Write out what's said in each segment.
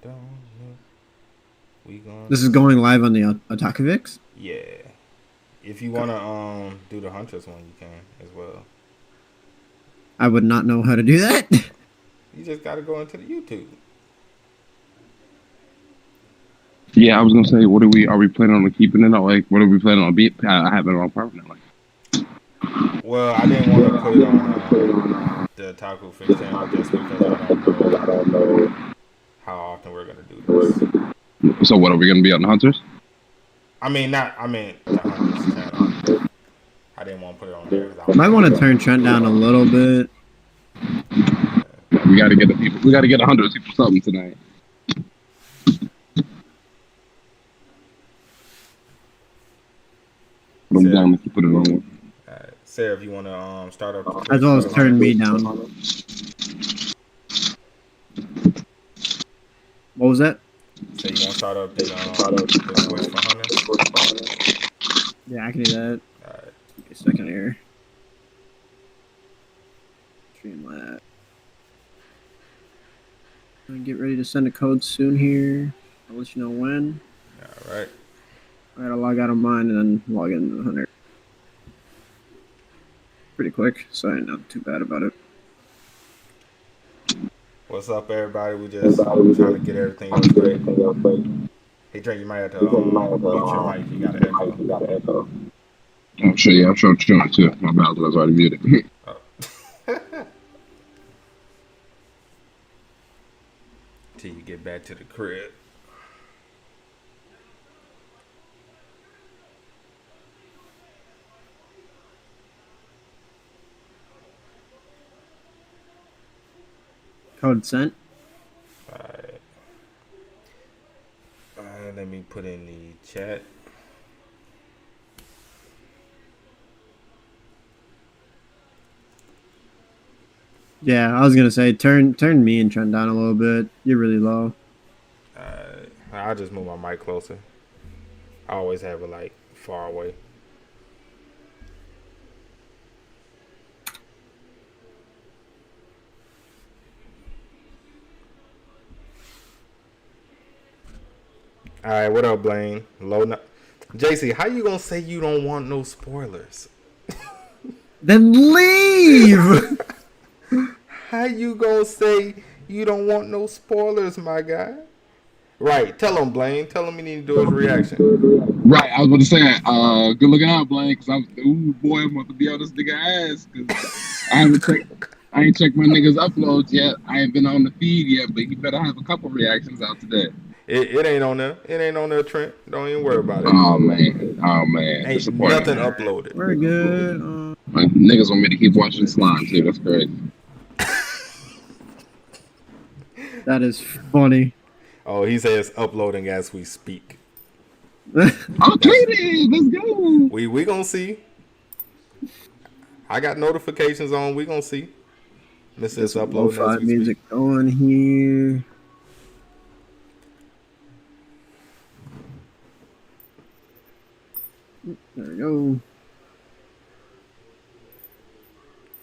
don't know. We gonna. This is going live on the Otakavix? Yeah. If you wanna do the Huntress one, you can as well. I would not know how to do that. You just gotta go into the YouTube. Yeah, I was gonna say, what are we planning on keeping it? Or like, what are we planning on I have it on permanently. Well, I didn't want to put it on the Taco Fix channel just because I don't know how often we're gonna do this. So what are we gonna be on the Hunters? I mean, not. I mean, the Hunters channel. I didn't want to put it on there. Might want to turn Trent down a little bit. We gotta get the people. We gotta get 100 people something tonight. Put them down if you put it on. Seraph, you want to start up? As well as turn me down. What was that? So you want to start up the voice for Hunter? Yeah, I can do that. Alright. Give me a second here. Streamlabs. Get ready to send a code soon here. I'll let you know when. Alright. I gotta log out of mine and then log into the Hunter. Pretty quick, so I'm not too bad about it. What's up, everybody? We just trying to get everything else straight. Hey, Trent, you might have to mute your mic. You got an echo. I'm sure. Yeah, I'm sure I'm too. My bad, I was already muted. Oh. Till you get back to the crib. Code sent. Alright. Let me put in the chat. Yeah, I was gonna say turn me and Trent down a little bit. You're really low. I'll just move my mic closer. I always have it like far away. All right, what up, Blaine? JC, how you gonna say you don't want no spoilers? Then leave. How you gonna say you don't want no spoilers, my guy? Right, tell him, Blaine. Tell him he need to do his reaction. Right, I was about to say, good looking out, Blaine, because boy, I'm about to be on this nigga ass, because I ain't checked my niggas uploads yet. I ain't been on the feed yet, but you better have a couple reactions out today. It ain't on there. It ain't on there, Trent. Don't even worry about it. Oh man. Ain't nothing uploaded. We're good. Niggas want me to keep watching slime too. That's crazy. That is funny. Oh, he says uploading as we speak. Okay then, let's go. We gonna see. I got notifications on. We gonna see. This is uploading as we music speak. going here. There we go.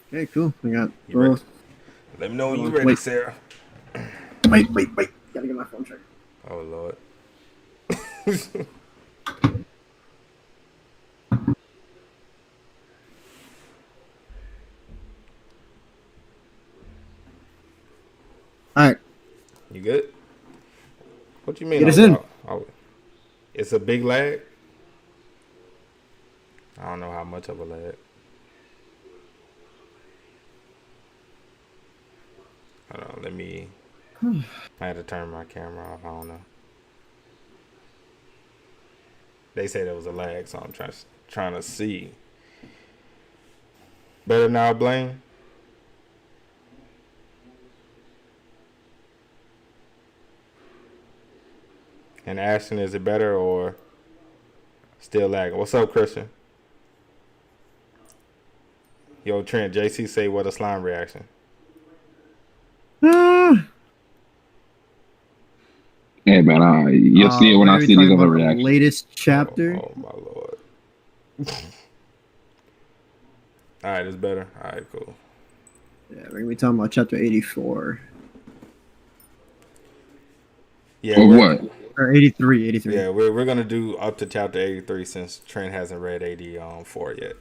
Okay, cool. We got both. Let me know when you're ready, Sarah. Wait. Gotta get my phone checked. Oh, Lord. All right. You good? What you mean? Get us in. It's a big lag? I don't know how much of a lag. Hold on, let me... I had to turn my camera off. I don't know. They say there was a lag, so I'm trying to see. Better now, Blaine? And Ashton, is it better or still lagging? What's up, Christian? Yo, Trent, JC say what a slime reaction. Hey man, you'll see it when I see these other reactions. Latest chapter. Oh my Lord. All right, it's better. All right, cool. Yeah, we're gonna be talking about chapter 84. Yeah, Or we're what? Or 83, 83. yeah we're gonna do up to chapter 83 since Trent hasn't read 84 yet.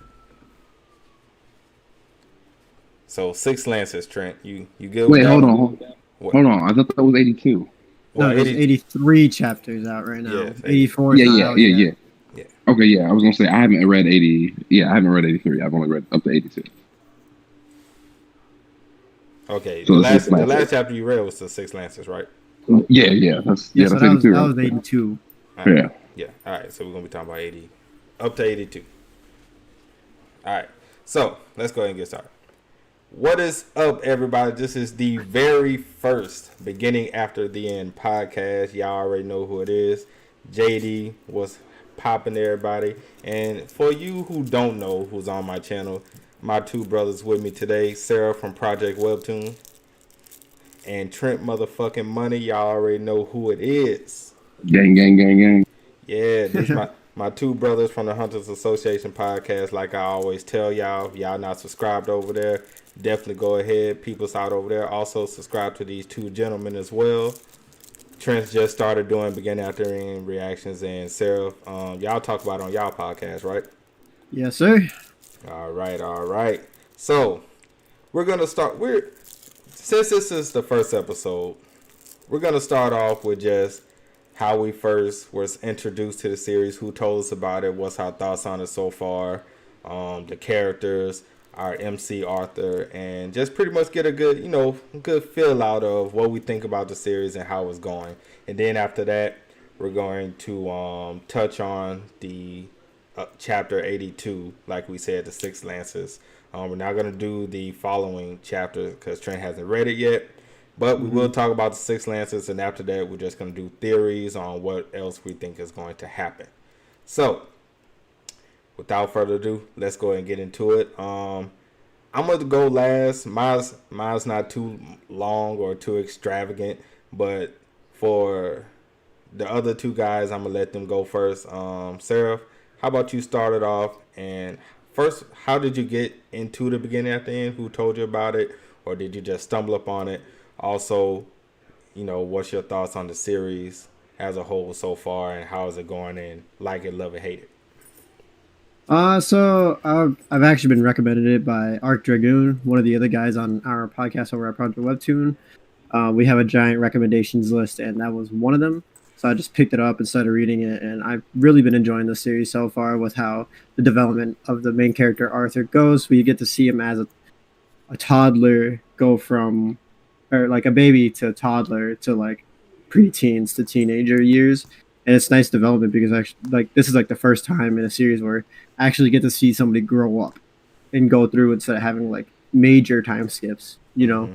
So 6 lances, Trent. You good with Wait, that hold one? on, hold What? hold on. I thought that was 82. Well, No, there's 80. 83 chapters out right Yeah, now. it's 80. 84 is Yeah, not yeah, out yeah, yet. yeah. Yeah. Okay, yeah. I was gonna say I haven't read 80. Yeah, I haven't read 83. I've only read up to 82. Okay. So The the six last lances. chapter you read was the 6 lances, right? Yeah, yeah. Yeah, so That's 82, that right? was 82. All right. Yeah. Yeah. All right. So we're gonna be talking about 80, up to 82. All right. So let's go ahead and get started. What is up, everybody? This is the very first Beginning After the End podcast. Y'all already know who it is. JD was popping everybody. And for you who don't know who's on my channel, my two brothers with me today, Seraph from Project Webtoon and Trent motherfucking Money. Y'all already know who it is. Gang, gang, gang, gang. Yeah, this my two brothers from the Hunters Association podcast. Like I always tell y'all, if y'all not subscribed over there, definitely go ahead, peep us out over there. Also subscribe to these two gentlemen as well. Trent's just started doing Beginning After the End reactions, and Sarah, y'all talk about it on y'all podcast, right? Yes, sir. All right, all right. So we're gonna start. Since this is the first episode, we're gonna start off with just how we first was introduced to the series, who told us about it, what's our thoughts on it so far, the characters, our MC Arthur, and just pretty much get a good feel out of what we think about the series and how it's going. And then after that, we're going to touch on the chapter 82, like we said, the 6 lances. We're not going to do the following chapter because Trent hasn't read it yet. But we will talk about the 6 lances, and after that, we're just going to do theories on what else we think is going to happen. So, without further ado, let's go ahead and get into it. I'm going to go last. Mine's not too long or too extravagant, but for the other two guys, I'm going to let them go first. Seraph, how about you start it off? And first, how did you get into the Beginning at the End? Who told you about it? Or did you just stumble upon it? Also, what's your thoughts on the series as a whole so far, and how is it going, and like it, love it, hate it? So I've actually been recommended it by Arc Dragoon, one of the other guys on our podcast over at Project Webtoon. We have a giant recommendations list, and that was one of them. So I just picked it up and started reading it, and I've really been enjoying the series so far with how the development of the main character Arthur goes. We get to see him as a toddler go from, or like a baby to a toddler to like preteens to teenager years. And it's nice development because actually, like, this is like the first time in a series where I actually get to see somebody grow up and go through instead of having like major time skips, Mm-hmm.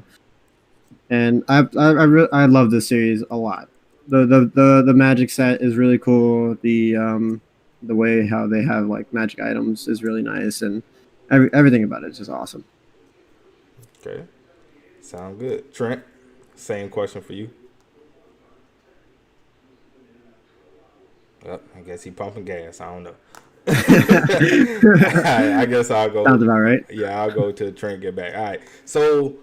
And I love this series a lot. The magic set is really cool. The way how they have like magic items is really nice, and everything about it is just awesome. Okay, sound good. Trent, same question for you. I guess he pumping gas. I don't know. I guess I'll go. Sounds about right. Yeah, I'll go to Trent. Get back. All right. So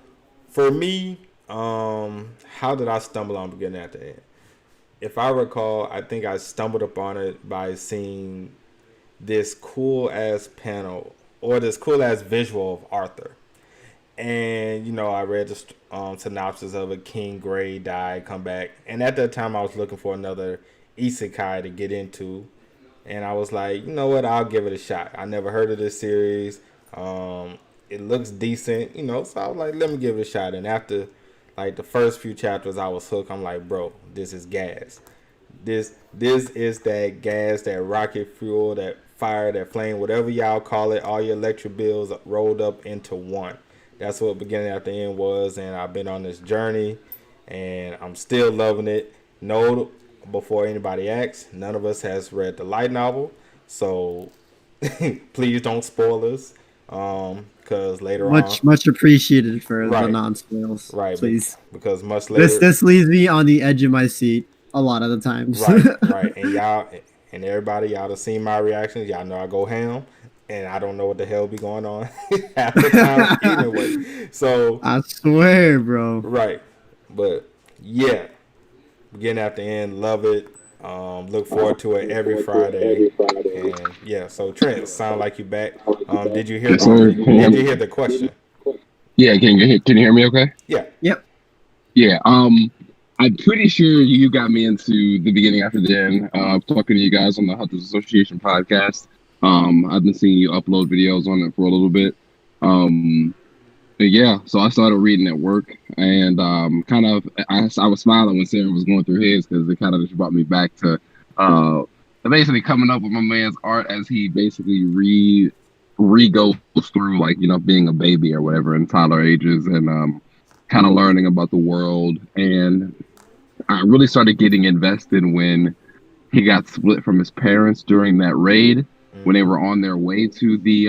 for me, how did I stumble on Beginning at the End? If I recall, I think I stumbled upon it by seeing this cool ass panel or this cool ass visual of Arthur. And I read the synopsis of it. King Gray died, come back, and at that time I was looking for another isekai to get into, and I was like, you know what, I'll give it a shot. I never heard of this series. It looks decent, so I was like, let me give it a shot. And after like the first few chapters, I was hooked. I'm like, bro, this is gas. This is that gas, that rocket fuel, that fire, that flame, whatever y'all call it. All your electric bills rolled up into one. That's what Beginning at the End was, and I've been on this journey, and I'm still loving it. No, before anybody asks, none of us has read the light novel, so please don't spoil us, because later Much appreciated for the right, non-spoils, right, please. because much later, This leaves me on the edge of my seat a lot of the times. right, and y'all and everybody, y'all have seen my reactions. Y'all know I go ham, and I don't know what the hell be going on half the time anyway. So I swear, bro. right, but yeah, Beginning at the end, love it. Look forward to it every Friday. And yeah, so Trent, sound like you back. Did you hear Yes, sir. did you hear the question? Yeah, can you hear me okay? Yeah. Yep. Yeah. I'm pretty sure you got me into the beginning after the end. Talking to you guys on the Hunters Association podcast. I've been seeing you upload videos on it for a little bit. But yeah, so I started reading at work, and I was smiling when Sarah was going through his because it kind of just brought me back to uh, basically coming up with my man's art as he basically re goes through like being a baby or whatever in toddler ages and kind of learning about the world. And I really started getting invested when he got split from his parents during that raid when they were on their way to the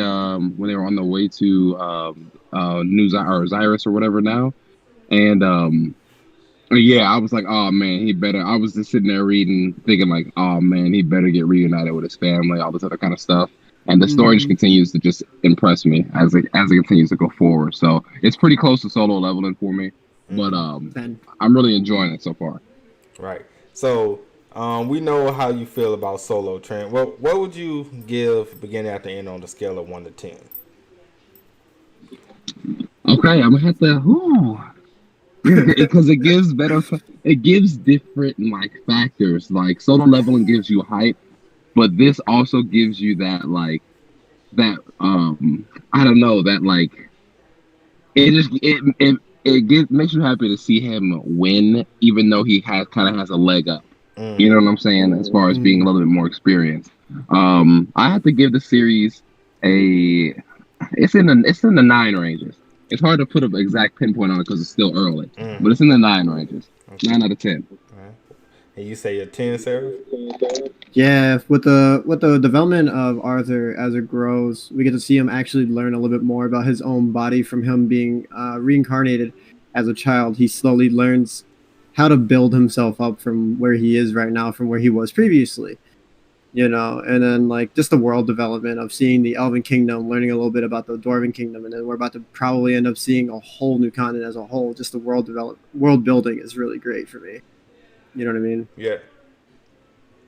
New or Zyrus or whatever now. And yeah, I was like, oh man, he better. I was just sitting there reading, thinking like, oh man, he better get reunited with his family, all this other kind of stuff. And the story just continues to just impress me as it continues to go forward. So it's pretty close to solo leveling for me, but I'm really enjoying it so far. Right. So we know how you feel about solo, Trent. What would you give beginning at the end on the scale of 1 to 10? Okay, I'm gonna have to. Because it gives different like factors. Like solo leveling gives you hype, but this also gives you that like that I don't know that like it makes you happy to see him win, even though he has a leg up. You know what I'm saying? As far as being a little bit more experienced, I have to give the series it's in the 9 ranges. It's hard to put an exact pinpoint on it because it's still early, but it's in the 9 ranges. Okay. 9 out of 10. And you say a 10, Seraph? Yeah, with the development of Arthur as it grows, we get to see him actually learn a little bit more about his own body from him being reincarnated as a child. He slowly learns how to build himself up from where he is right now, from where he was previously. And then like just the world development of seeing the Elven Kingdom, learning a little bit about the Dwarven Kingdom, and then we're about to probably end up seeing a whole new continent as a whole. Just the world building is really great for me. You know what I mean? Yeah.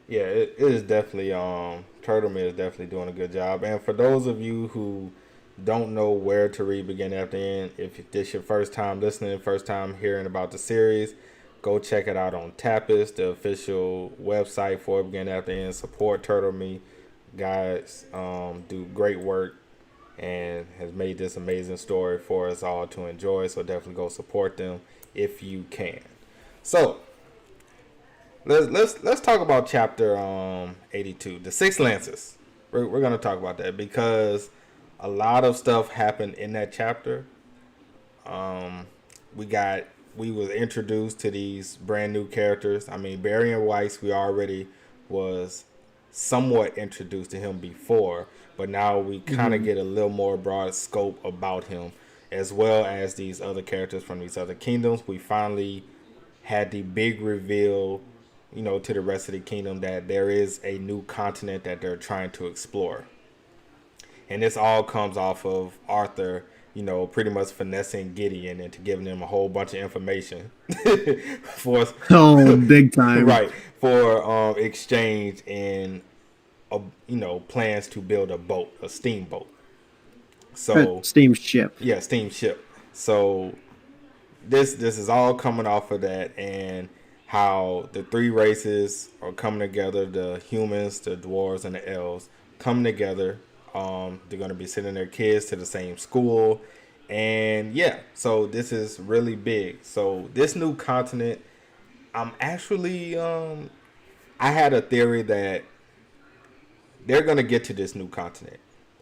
Yeah, it is definitely Turtle Man is definitely doing a good job. And for those of you who don't know where to read beginning after end, if this your first time listening, first time hearing about the series, go check it out on Tapas, the official website for beginning after end. Support Turtle Me. Guys do great work and has made this amazing story for us all to enjoy. So definitely go support them if you can. So let's talk about chapter 82, the Six Lances. We're gonna talk about that because a lot of stuff happened in that chapter. We was introduced to these brand new characters. I mean, Barry and Weiss, we already was somewhat introduced to him before, but now we kind of get a little more broad scope about him, as well as these other characters from these other kingdoms. We finally had the big reveal, to the rest of the kingdom that there is a new continent that they're trying to explore. And this all comes off of Arthur, pretty much finessing Gideon into giving him a whole bunch of information for big time, right, for exchange and plans to build a steamboat. So steamship. Yeah, steamship. So this is all coming off of that, and how the 3 races are coming together: the humans, the dwarves, and the elves coming together. They're going to be sending their kids to the same school. And yeah, so this is really big. So this new continent, I'm actually, I had a theory that they're going to get to this new continent.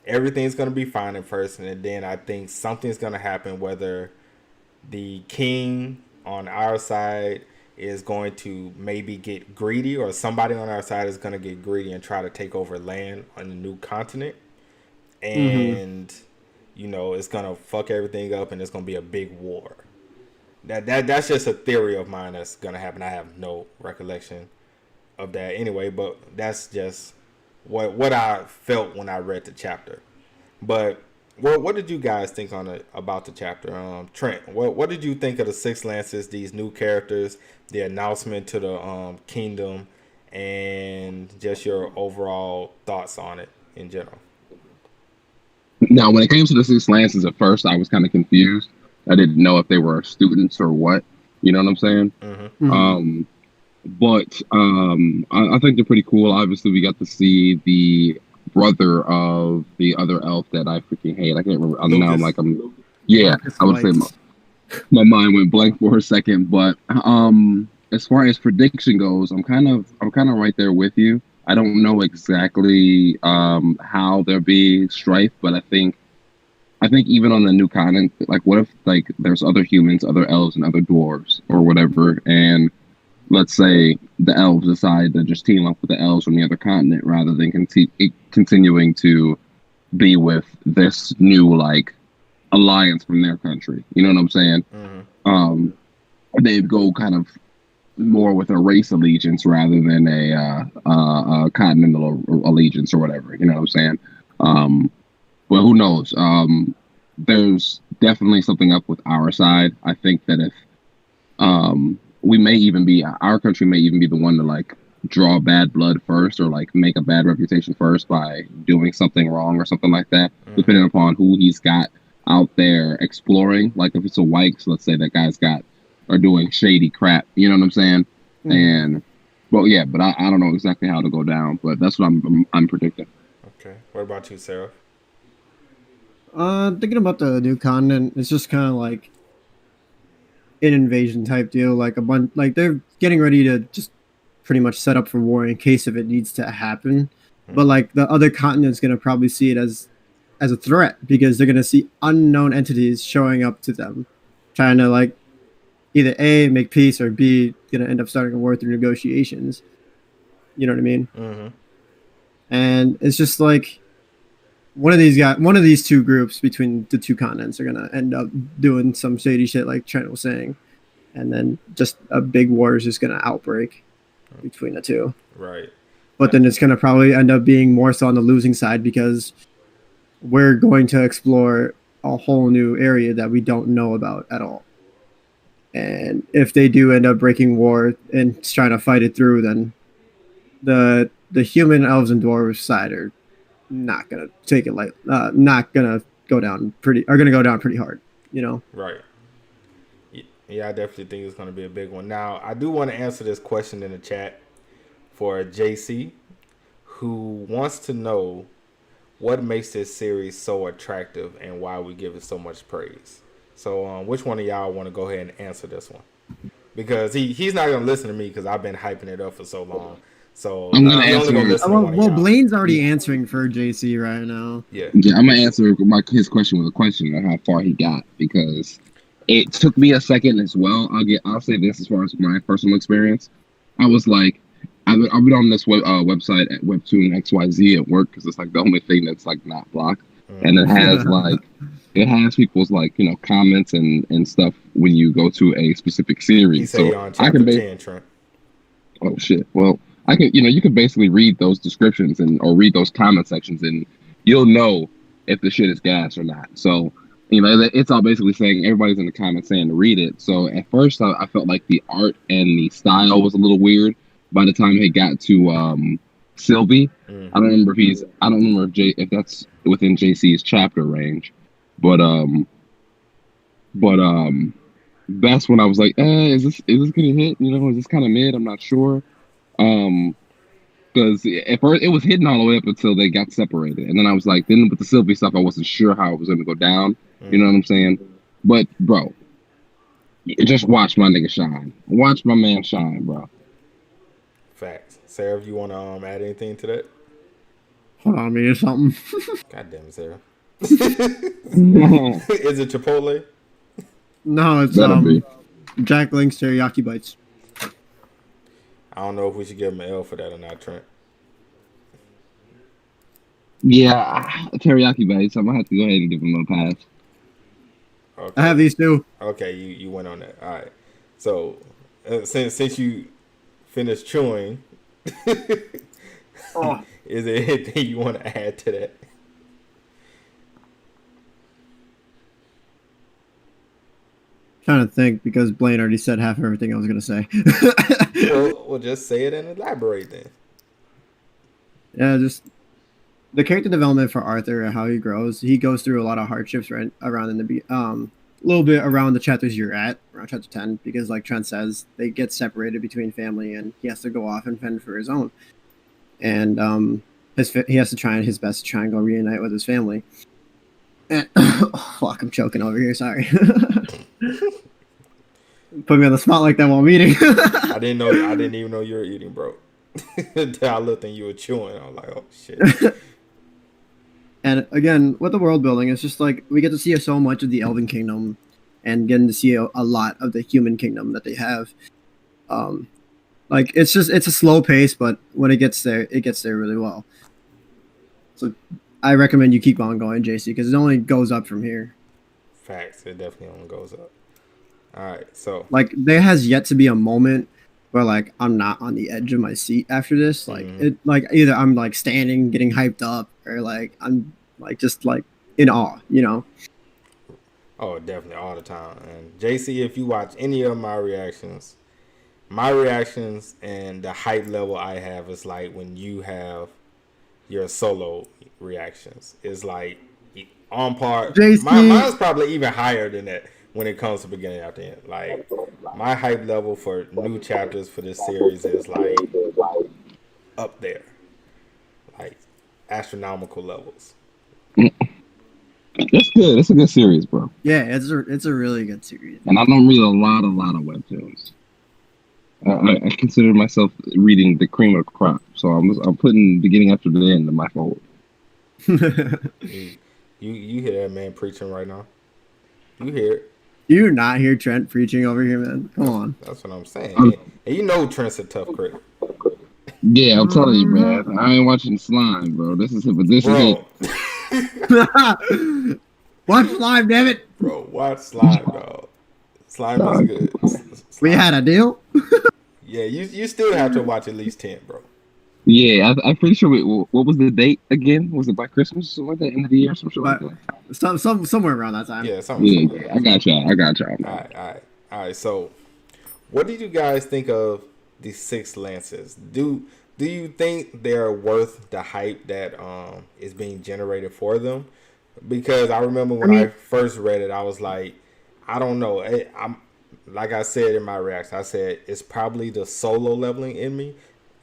Everything's going to be fine at first. And then I think something's going to happen, whether the king on our side is going to maybe get greedy, or somebody on our side is going to get greedy and try to take over land on the new continent. And it's gonna fuck everything up, and it's gonna be a big war. That's just a theory of mine that's gonna happen. I have no recollection of that anyway, but that's just what I felt when I read the chapter. But Well, what did you guys think on it about the chapter? Trent, what did you think of the Six Lances, these new characters, the announcement to the kingdom, and just your overall thoughts on it in general? Now, when it came to the Six Lances, at first I was kind of confused. I didn't know if they were students or what. You know what I'm saying? Mm-hmm. Um, but I think they're pretty cool. Obviously, we got to see the brother of the other elf that I freaking hate. I can't remember. Now yeah. Lucas I would say Lights. my mind went blank for a second. But as far as prediction goes, I'm kind of right there with you. I don't know exactly how there be strife, but I think even on the new continent, like what if like there's other humans, other elves, and other dwarves or whatever, and let's say the elves decide to just team up with the elves from the other continent rather than continuing to be with this new like alliance from their country. You know what I'm saying? Mm-hmm. They'd go kind of more with a race allegiance rather than a continental allegiance or whatever. You know what I'm saying? Well, who knows? There's definitely something up with our side. I think that if we may even be our country may even be the one to like draw bad blood first or like make a bad reputation first by doing something wrong or something like that, depending upon who he's got out there exploring. Like if it's a Wykes, let's say that guy's got are doing shady crap. You know what I'm saying? And well, yeah, but I don't know exactly how to go down, but that's what I'm predicting. Okay. What about you, Sarah? Thinking about the new continent, it's just kind of like an invasion type deal. Like a bunch, like they're getting ready to just pretty much set up for war in case if it needs to happen. But like the other continent's gonna probably see it as a threat because they're gonna see unknown entities showing up to them, trying to like either A, make peace, or B, gonna end up starting a war through negotiations. You know what I mean? Mm-hmm. And it's just like one of these two groups between the two continents are gonna end up doing some shady shit, like Trent was saying, and then just a big war is just gonna outbreak between the two. Right. But then it's gonna probably end up being more so on the losing side because we're going to explore a whole new area that we don't know about at all. And if they do end up breaking war and trying to fight it through, then the human elves and dwarves side are not gonna take it like not gonna go down pretty hard, you know. Right. Yeah, I definitely think it's going to be a big one. Now, I do want to answer this question in the chat for JC, who wants to know what makes this series so attractive and why we give it so much praise. So, which one of y'all want to go ahead and answer this one? Because he's not going to listen to me because I've been hyping it up for so long. So I'm gonna he only answer. gonna listen to one of Well, y'all. Blaine's already answering for JC right now. Yeah. I'm gonna answer his question with a question on how far he got because it took me a second as well. I'll say this as far as my personal experience. I was like, I've been on this website at Webtoon XYZ at work because it's like the only thing that's like not blocked, and it has people's like comments and stuff when you go to a specific series. He said on chapter 10, Trent. Oh shit! Well, I can you can basically read those descriptions or read those comment sections and you'll know if the shit is gas or not. So it's all basically saying everybody's in the comments saying to read it. So at first I felt like the art and the style was a little weird. By the time it got to Sylvie, I don't remember if that's within JC's chapter range, but that's when I was like, is this gonna hit? Is this kind of mid? I'm not sure. Because at first it was hidden all the way up until they got separated, and then I was like, then with the Sylvie stuff, I wasn't sure how it was going to go down. You know what I'm saying? But bro, just watch my nigga shine. Watch my man shine, bro. Facts. Sarah, if you want to add anything to that? Hold on, me or something. God damn it, Sarah. Is it Chipotle? No, it's Jack Link's teriyaki bites. I don't know if we should give him an L for that or not, Trent. Yeah, teriyaki bites. I'm gonna have to go ahead and give him a pass. Okay. I have these too. Okay, you went on that. All right. So since you finished chewing, is there anything you want to add to that? Trying to think because Blaine already said half everything I was gonna say. Well, just say it and elaborate then. Yeah, just the character development for Arthur and how he grows. He goes through a lot of hardships right around in the a little bit around the chapters you're at, around chapter 10, because like Trent says, they get separated between family and he has to go off and fend for his own. And he has to try his best to try and go reunite with his family. And, oh, fuck, I'm choking over here. Sorry. Put me on the spot like that while I'm eating. I didn't even know you were eating, bro. Until I looked and you were chewing. I was like, oh shit. And again, with the world building, it's just like we get to see so much of the Elven Kingdom, and getting to see a lot of the human kingdom that they have. Like it's a slow pace, but when it gets there really well. So I recommend you keep on going, JC, because it only goes up from here. Facts, it definitely only goes up. All right, so like there has yet to be a moment where like I'm not on the edge of my seat after this. Like it, like either I'm like standing, getting hyped up, or like I'm like just like in awe, you know. Oh, definitely all the time. And JC, if you watch any of my reactions and the hype level I have is like when you have your solo reactions. It's like on par. Mine's probably even higher than that when it comes to beginning after end. Like my hype level for new chapters for this series is like up there, like astronomical levels. That's good. It's a good series, bro. Yeah, it's a really good series. And I don't read a lot of webtoons. I consider myself reading the cream of the crop, so I'm putting beginning after the end in my fold. You hear that man preaching right now? You hear it? You not hear Trent preaching over here, man? Come on. That's what I'm saying. And you know Trent's a tough critic. Yeah, I'm telling you, man. I ain't watching Slime, bro. This is it. Watch Slime, damn it. Bro, watch Slime, dog. Slime is good. We had a deal? Yeah, you still have to watch at least 10, bro. Yeah, I'm pretty sure. What was the date again? Was it by Christmas or something like that? End of the year or something like that? Somewhere around that time. Yeah, something. Yeah, I got y'all. All right. So, what did you guys think of the 6 lances? Do you think they're worth the hype that is being generated for them? Because I remember when I first read it, I was like, I don't know. I'm like I said in my reaction, I said it's probably the solo leveling in me,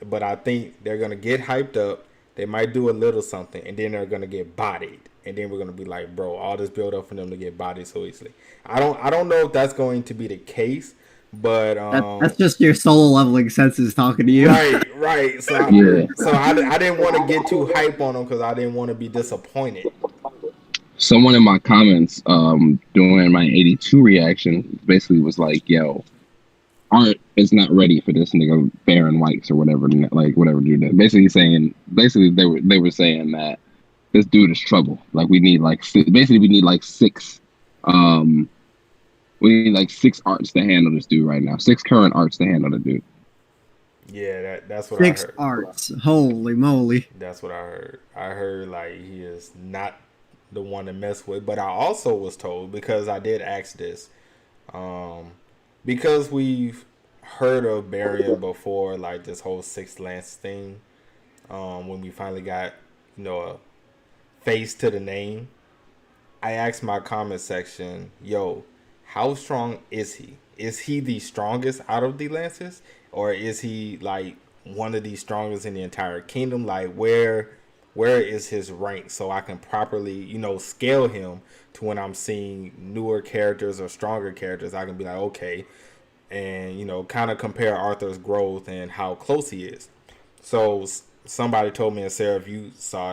but I think they're gonna get hyped up. They might do a little something, and then they're gonna get bodied, and then we're gonna be like, bro, all this build up for them to get bodied so easily. I don't know if that's going to be the case, but that's just your solo leveling senses talking to you. Right. So I didn't want to get too hype on them because I didn't want to be disappointed. Someone in my comments during my 82 reaction basically was like, yo, Art is not ready for this nigga Baron Whites or whatever, like whatever dude. Basically they were saying that this dude is trouble. Like we need like 6 arts to handle this dude right now. 6 current arts to handle the dude. Yeah, that's what 6 I heard. arts. Holy moly. That's what I heard. I heard like he is not the one to mess with. But I also was told, because I did ask this, because we've heard of Barian before, like this whole 6 lance thing, when we finally got, a face to the name, I asked my comment section, yo, how strong is he? Is he the strongest out of the lances? Or is he like one of the strongest in the entire kingdom? Like where is his rank so I can properly, scale him to when I'm seeing newer characters or stronger characters, I can be like, okay, and, kind of compare Arthur's growth and how close he is. So somebody told me, and Seraph, you saw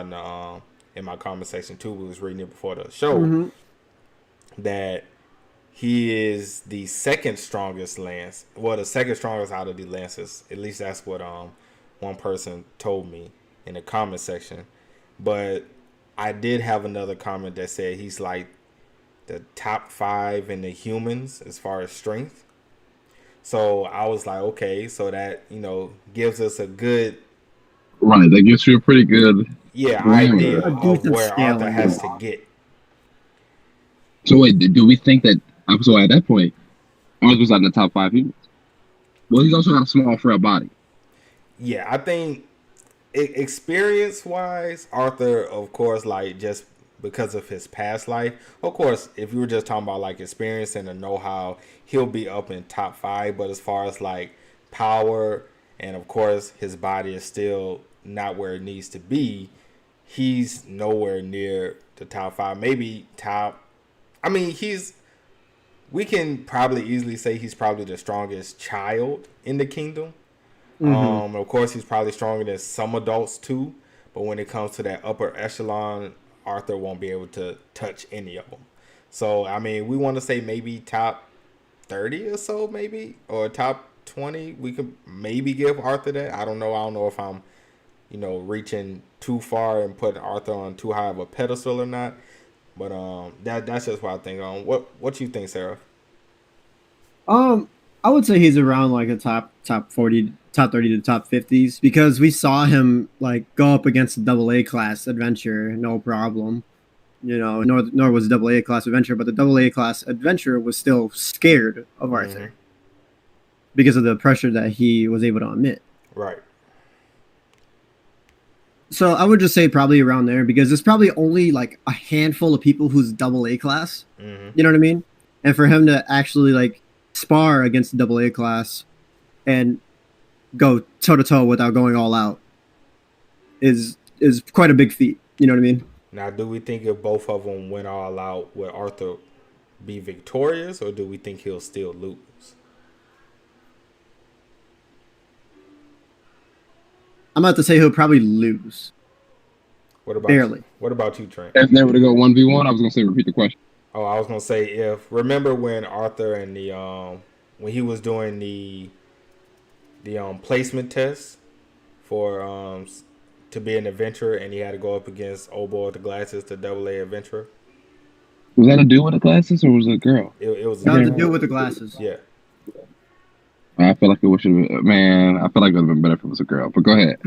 in my comment section too, we was reading it before the show, that he is the second strongest lance. Well, the second strongest out of the lances. At least that's what one person told me in the comment section. But I did have another comment that said he's like the top 5 in the humans as far as strength. So I was like, okay, so that, gives us a good... Right, that gives you a pretty good... idea of where Arthur has to get. So wait, do we think that... So at that point, Arthur's not in the top 5 humans. Well, he's also got a small, frail body. Yeah, I think experience wise, Arthur, of course, like just because of his past life. Of course, if you were just talking about like experience and the know how, he'll be up in top 5. But as far as like power, and of course, his body is still not where it needs to be. He's nowhere near the top 5. Maybe top. I mean, we can probably easily say he's probably the strongest child in the kingdom. Of course, he's probably stronger than some adults too. But when it comes to that upper echelon, Arthur won't be able to touch any of them. So, I mean, we want to say maybe top 30 or so, maybe, or top 20. We could maybe give Arthur that. I don't know. I don't know if I'm, reaching too far and putting Arthur on too high of a pedestal or not. But that's just what I think. What you think, Sarah? I would say he's around like a top 40, top 30 to top 50s because we saw him like go up against a AA class adventure, no problem. Nor was AA class adventure, but the AA class adventure was still scared of Arthur because of the pressure that he was able to emit. Right. So I would just say probably around there because there's probably only like a handful of people who's AA class. You know what I mean? And for him to actually like spar against the AA class and go toe to toe without going all out is quite a big feat. You know what I mean? Now, do we think if both of them went all out, will Arthur be victorious, or do we think he'll still lose? I'm about to say he'll probably lose. What about barely? You? What about you, Trent? If they were to go 1v1, I was gonna say repeat the question. Oh, I was gonna say remember when Arthur and the when he was doing the placement test for to be an adventurer, and he had to go up against old boy with the glasses, the AA adventurer. Was that a dude with the glasses or was it a girl? It was a dude with the glasses. Yeah. I feel like it should have been, man. I feel like it would have been better if it was a girl. But go ahead.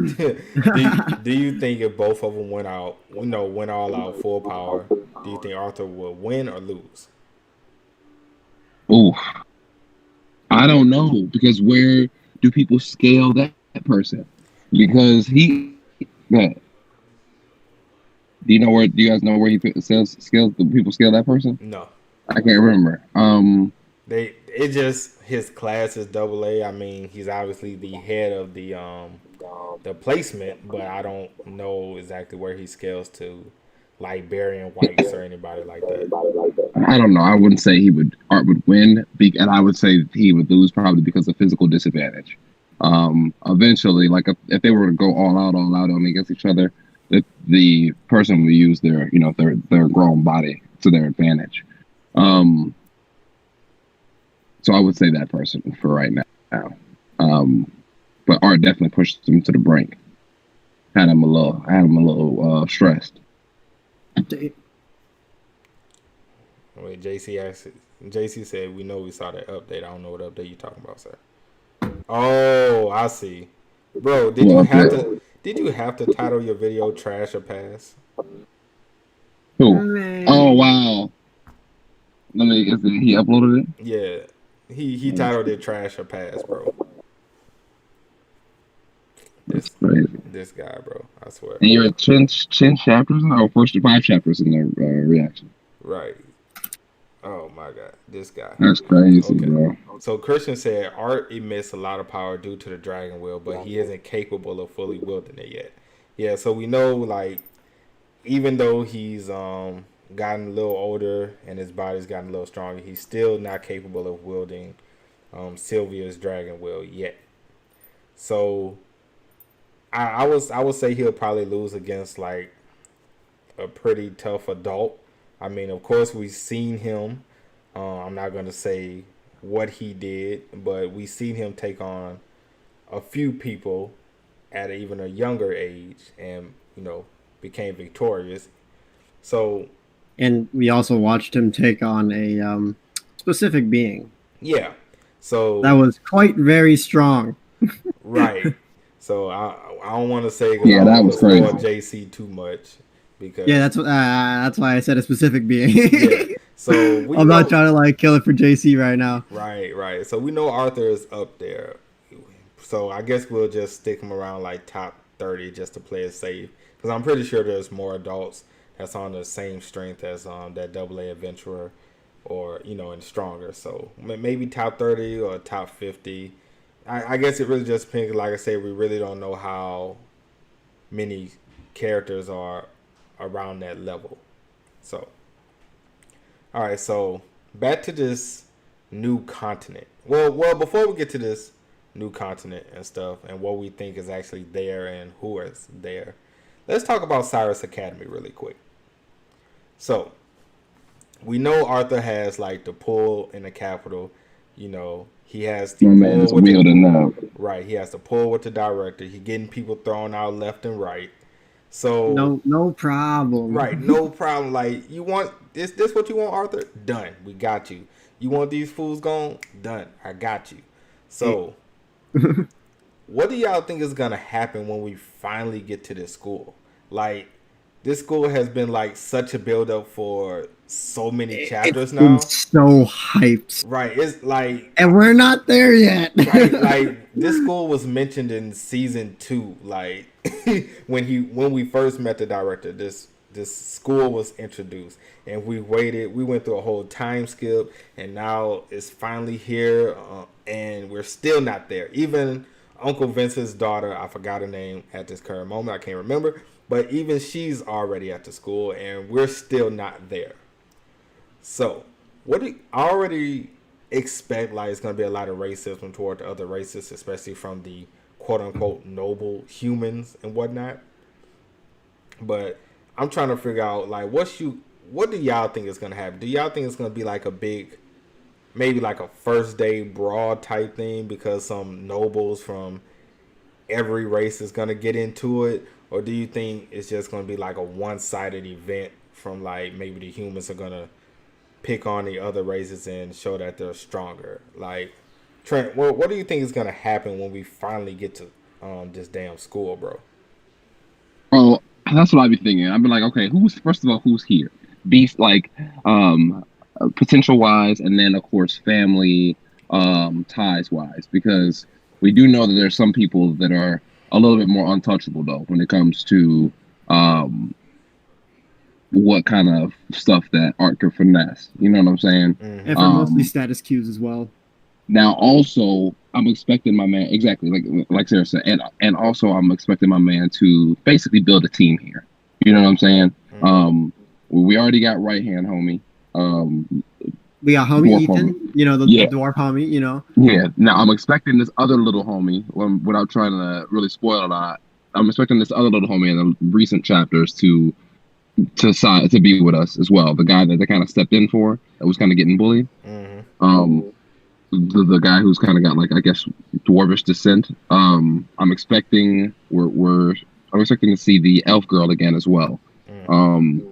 do you think if both of them went all out full power, do you think Arthur will win or lose? Oh, I don't know, because where do people scale that person? Because man, do you guys know where he scales? Do people scale that person? No, I can't remember. It just his class is AA. I mean, he's obviously the head of the placement, but I don't know exactly where he scales to, like Barry Whites or anybody like that. I don't know. I wouldn't say Art would win, and I would say he would lose probably because of physical disadvantage. Eventually, like if they were to go all out on against each other, the person would use their grown body to their advantage. So I would say that person for right now. But Art definitely pushed him to the brink. Had him a little stressed. Wait, JC said we saw that update. I don't know what update you talking about, sir. Oh, I see. Bro, did you have to title your video Trash or Pass? Who? Oh wow. He uploaded it? Yeah. He titled it Trash or Pass, bro. That's crazy. This guy, bro. I swear. And you're at 10 chapters or first 5 chapters in the reaction. Right. Oh my God. This guy. That's crazy, bro. So Christian said Art emits a lot of power due to the dragon will, but he isn't capable of fully wielding it yet. Yeah, so we know, like, even though he's gotten a little older and his body's gotten a little stronger, he's still not capable of wielding Sylvia's dragon will yet. So I would say he'll probably lose against like a pretty tough adult. I mean, of course, we've seen him. I'm not going to say what he did, but we've seen him take on a few people at even a younger age and, became victorious. So, and we also watched him take on a specific being. Yeah. So that was quite very strong. Right. So I don't want to say that was crazy. JC too much because that's why I said a specific being. Yeah. So we I'm know, not trying to like kill it for JC right now. right. So we know Arthur is up there. So I guess we'll just stick him around like top 30 just to play it safe. Because I'm pretty sure there's more adults that's on the same strength as that double A adventurer, or and stronger. So maybe top 30 or top 50. I guess it really just depends. Like I said, we really don't know how many characters are around that level. So, all right. So back to this new continent. Well, before we get to this new continent and stuff, and what we think is actually there and who is there, let's talk about Cyrus Academy really quick. So we know Arthur has like the pull in the capital. He has the pull with right. He has the pull with the director. He getting people thrown out left and right. So no problem. right, no problem. Like, you want this what you want, Arthur? Done. We got you. You want these fools gone? Done. I got you. So what do y'all think is gonna happen when we finally get to this school? Like, this school has been like such a build up for so many chapters now. So hyped. Right. It's like, and we're not there yet. Right. Like, this school was mentioned in season 2. Like when we first met the director, this school was introduced, and we waited. We went through a whole time skip, and now it's finally here, and we're still not there. Even Uncle Vince's daughter, I forgot her name at this current moment, I can't remember, but even she's already at the school, and we're still not there. So, what do you already expect? Like, it's going to be a lot of racism toward the other races, especially from the quote-unquote noble humans and whatnot. But I'm trying to figure out, like, what do y'all think is going to happen? Do y'all think it's going to be like a big, maybe like a first day brawl type thing because some nobles from every race is going to get into it? Or do you think it's just going to be like a one-sided event from, like, maybe the humans are going to pick on the other races and show that they're stronger? Like, Trent, what do you think is going to happen when we finally get to this damn school, bro? Oh, that's what I'd be thinking. I'd be like, okay, who's here? Beast, like, potential wise, and then of course family ties wise, because we do know that there's some people that are a little bit more untouchable though when it comes to what kind of stuff that Art can finesse. You know what I'm saying? Mm-hmm. And for mostly status cues as well. Now, also, I'm expecting my man, exactly like Sarah said, and also I'm expecting my man to basically build a team here. You know what I'm saying? Mm-hmm. We already got right hand homie. We got homie Ethan, homie. The dwarf homie, Yeah. Now I'm expecting this other little homie, without trying to really spoil a lot. I'm expecting this other little homie in the recent chapters to be with us as well. The guy that they kind of stepped in for, that was kind of getting bullied. Mm-hmm. The guy who's kind of got, like, I guess, dwarvish descent. I'm expecting I'm expecting to see the elf girl again as well. Mm-hmm.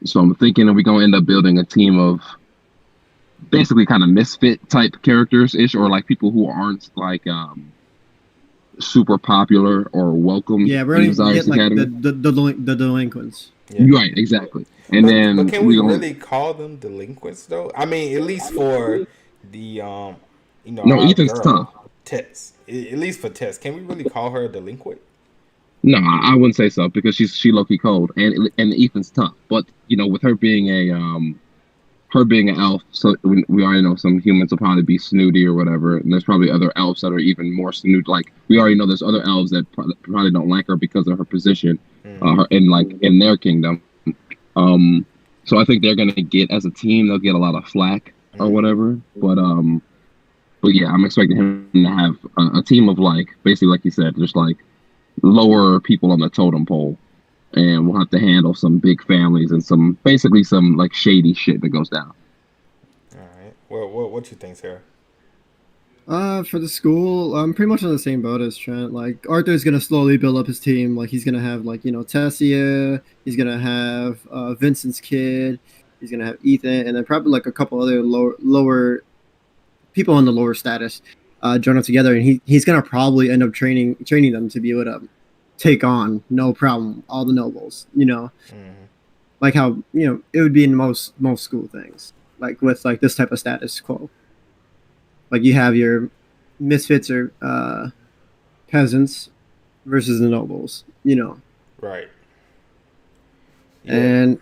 So I'm thinking that we're gonna end up building a team of basically kind of misfit type characters ish, or like people who aren't like super popular or welcome. Yeah, we're gonna get like the delinquents. Yeah. Right, exactly. And but can we really call them delinquents though? I mean, at least for the no, Ethan's tough. Tess, at least for Tess, can we really call her a delinquent? No, I wouldn't say so, because she low-key cold, and Ethan's tough. But with her being an elf, so we already know some humans will probably be snooty or whatever, and there's probably other elves that are even more snooty. Like, we already know there's other elves that probably don't like her because of her position, in their kingdom. So I think they're gonna get, as a team, they'll get a lot of flack or whatever. But yeah, I'm expecting him to have a team of, like, basically, like you said, just like lower people on the totem pole, and we'll have to handle some big families and some like shady shit that goes down. All right. Well, what you think, Sarah? For the school, I'm pretty much on the same boat as Trent. Like, Arthur's gonna slowly build up his team. Like, he's gonna have, like, Tessia. He's gonna have Vincent's kid. He's gonna have Ethan, and then probably like a couple other lower people on the lower status join up together, and he's gonna probably end up training them to be able to take on, no problem, all the nobles. Mm-hmm. Like how it would be in most school things. like with like this type of status quo. Like you have your misfits or peasants versus the nobles, you know. Right. Yeah. And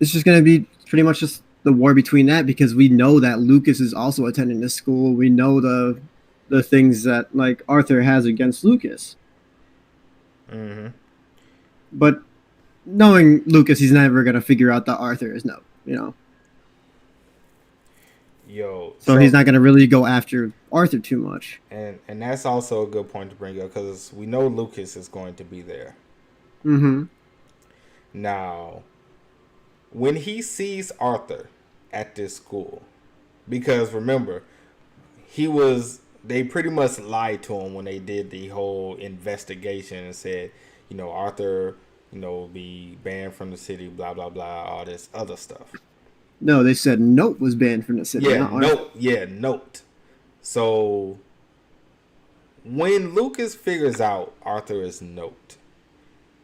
it's just going to be pretty much just the war between that, because we know that Lucas is also attending this school. We know the things that like Arthur has against Lucas. Mm-hmm. But knowing Lucas, he's never going to figure out that Arthur is no, you know. Yo. So he's not going to really go after Arthur too much. And that's also a good point to bring up, because we know Lucas is going to be there. Mm-hmm. Now, when he sees Arthur at this school, because remember, they pretty much lied to him when they did the whole investigation and said, you know, Arthur, you know, be banned from the city, blah, blah, blah, all this other stuff. No, they said Note was banned from the city. Yeah, Note. So, when Lucas figures out Arthur is Note,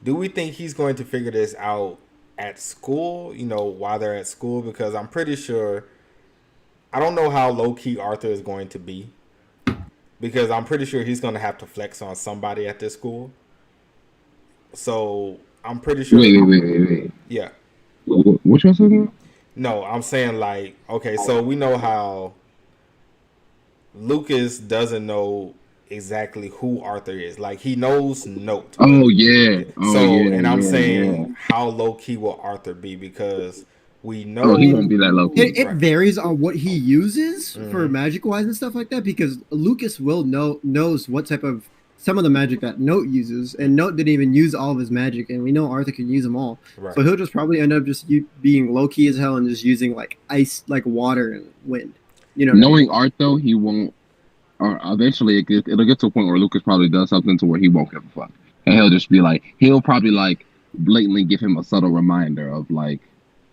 do we think he's going to figure this out at school, you know, while they're at school? Because I'm pretty sure, I don't know how low-key Arthur is going to be, because I'm pretty sure he's going to have to flex on somebody at this school. So, I'm pretty sure... Wait. Yeah. What you talking about? No, I'm saying like, okay, so we know how Lucas doesn't know exactly who Arthur is. Like, he knows Note. Oh, yeah. And I'm saying, how low-key will Arthur be? Because we know... he won't be that low-key. It varies on what he uses for magic-wise and stuff like that, because Lucas knows what type of... some of the magic that Note uses, and Note didn't even use all of his magic, and we know Arthur can use them all. Right. So he'll just probably end up just being low-key as hell and just using, like, ice, like water and wind. You know, knowing Art, though, he won't... Or eventually, it'll get to a point where Lucas probably does something to where he won't give a fuck. And he'll just be like, he'll probably like blatantly give him a subtle reminder of like,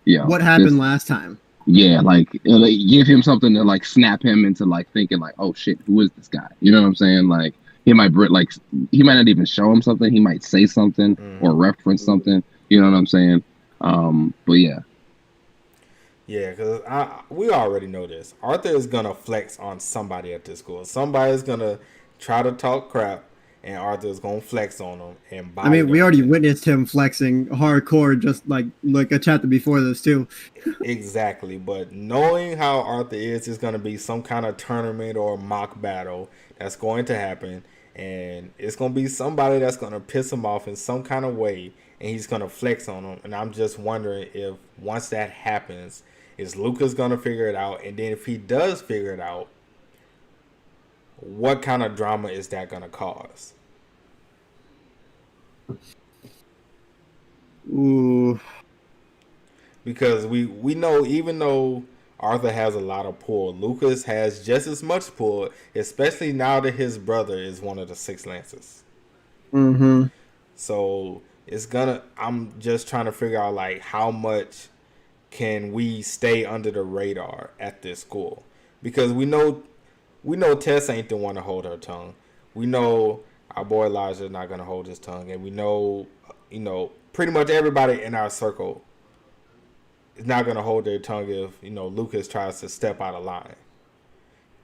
yeah, what happened last time. Yeah, like give him something to like snap him into like thinking like, oh shit, who is this guy? You know what I'm saying? Like he might not even show him something. He might say something or reference something. You know what I'm saying? But yeah. Yeah, because we already know this. Arthur is going to flex on somebody at this school. Somebody's going to try to talk crap, and Arthur is going to flex on them. And we already witnessed him flexing hardcore just like a chapter before this, too. Exactly. But knowing how Arthur is, it's going to be some kind of tournament or mock battle that's going to happen. And it's going to be somebody that's going to piss him off in some kind of way, and he's going to flex on them. And I'm just wondering if once that happens, is Lucas going to figure it out? And then if he does figure it out, what kind of drama is that going to cause? Ooh. Because we know, even though Arthur has a lot of pull, Lucas has just as much pull, especially now that his brother is one of the Six Lances. Mm-hmm. So I'm just trying to figure out like how much can we stay under the radar at this school? Because we know Tess ain't the one to hold her tongue. We know our boy Elijah is not going to hold his tongue. And we know, pretty much everybody in our circle is not going to hold their tongue if, Lucas tries to step out of line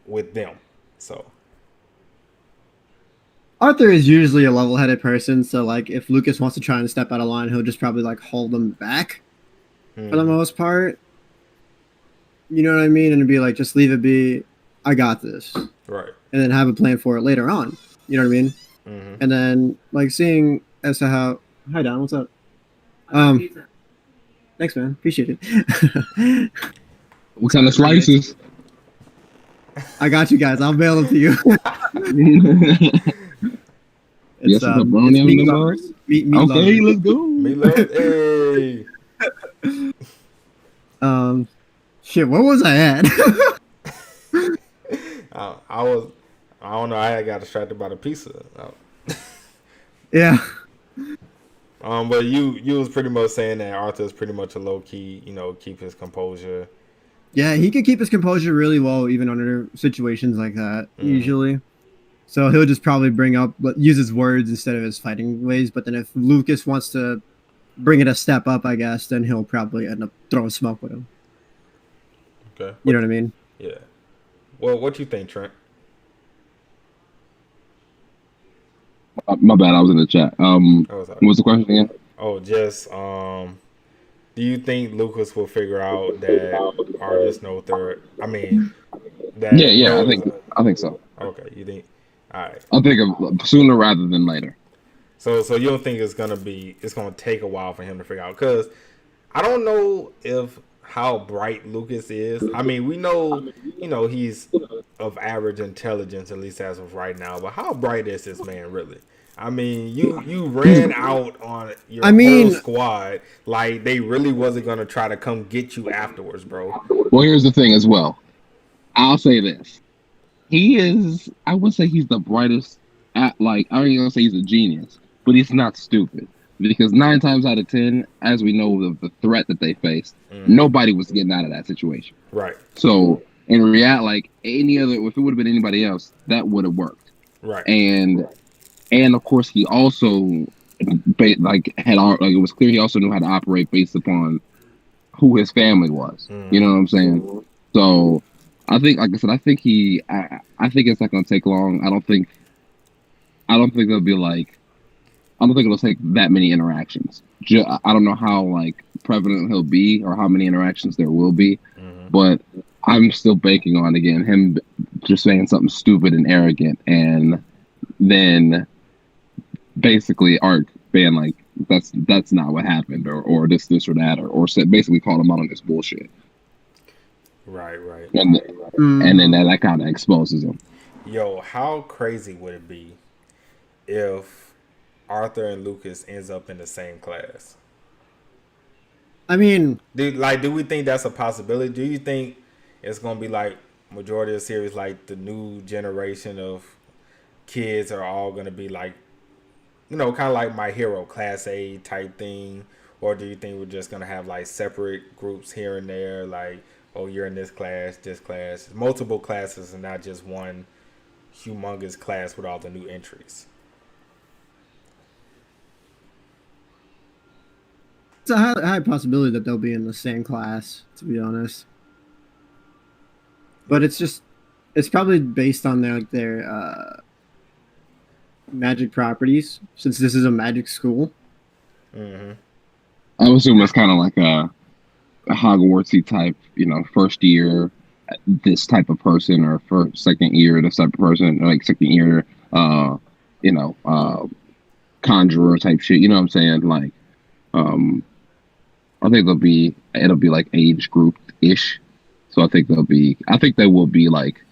with them. So Arthur is usually a level-headed person. So, like, if Lucas wants to try and step out of line, he'll just probably, like, hold them back. For the most part, you know what I mean? And be like, just leave it be. I got this. Right. And then have a plan for it later on. You know what I mean? Mm-hmm. And then, like, seeing as to how... Hi, Don. What's up? Thanks, man. Appreciate it. What kind of slices? I got you guys. I'll mail them to you. It's meat lovers. Okay, let's go. Meat lovers. Hey. Shit, where was I at? I don't know. I got distracted by the pizza. Yeah. But you was pretty much saying that Arthur's pretty much a low key, keep his composure. Yeah, he could keep his composure really well, even under situations like that, usually. So he'll just probably use his words instead of his fighting ways. But then if Lucas wants to bring it a step up, I guess, then he'll probably end up throwing smoke with him. Okay. You know what I mean? Yeah. Well, what you think, Trent? My bad, I was in the chat. Oh, was that? What was the question again? Oh, just do you think Lucas will figure out that artists know third? I mean, Yeah, that yeah, knows. I think so. Okay, you think? All right. I think of sooner rather than later. So you don't think it's gonna take a while for him to figure out? Because I don't know if how bright Lucas is. I mean, we know, he's of average intelligence, at least as of right now. But how bright is this man really? I mean, you ran out on your whole squad like they really wasn't gonna try to come get you afterwards, bro. Well, here's the thing as well. I'll say this. He is, I would say he's the brightest at, like, I ain't gonna say he's a genius, but he's not stupid. Because 9 times out of 10, as we know the threat that they faced, nobody was getting out of that situation. Right. So, in reality, like, any other, if it would have been anybody else, that would have worked. Right. And of course, he also, it was clear he also knew how to operate based upon who his family was. You know what I'm saying? So, I think, like I said, I think it's not going to take long. I don't think there'll be like, I don't think it'll take that many interactions. I don't know how like prevalent he'll be or how many interactions there will be, but I'm still banking on again him just saying something stupid and arrogant, and then basically Art being like, that's not what happened, or this or that, or basically call him out on this bullshit. Right. And then that kind of exposes him. Yo, how crazy would it be if Arthur and Lucas ends up in the same class? I mean, do we think that's a possibility? Do you think it's gonna be like majority of the series, like the new generation of kids are all gonna be like, kind of like My Hero Class A type thing, or do you think we're just gonna have like separate groups here and there, like, oh, you're in this class, multiple classes, and not just one humongous class with all the new entries? it's a high possibility that they'll be in the same class, to be honest. But it's probably based on their magic properties, since this is a magic school. I would assume it's kind of like a Hogwartsy type, first year this type of person, or for second year this type of person, or like second year conjurer type shit. You know what I'm saying? Like, I think it'll be like age group ish. So I think they will be like,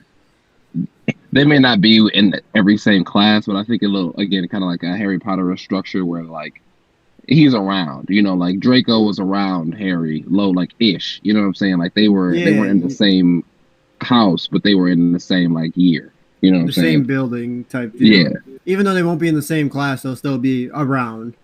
they may not be in every same class, but I think it'll, again, kind of like a Harry Potter structure where like he's around, like Draco was around Harry, like ish. You know what I'm saying? Like they were in the same house, but they were in the same like year. You know what I'm saying? The same building type. Yeah. Even though they won't be in the same class, they'll still be around.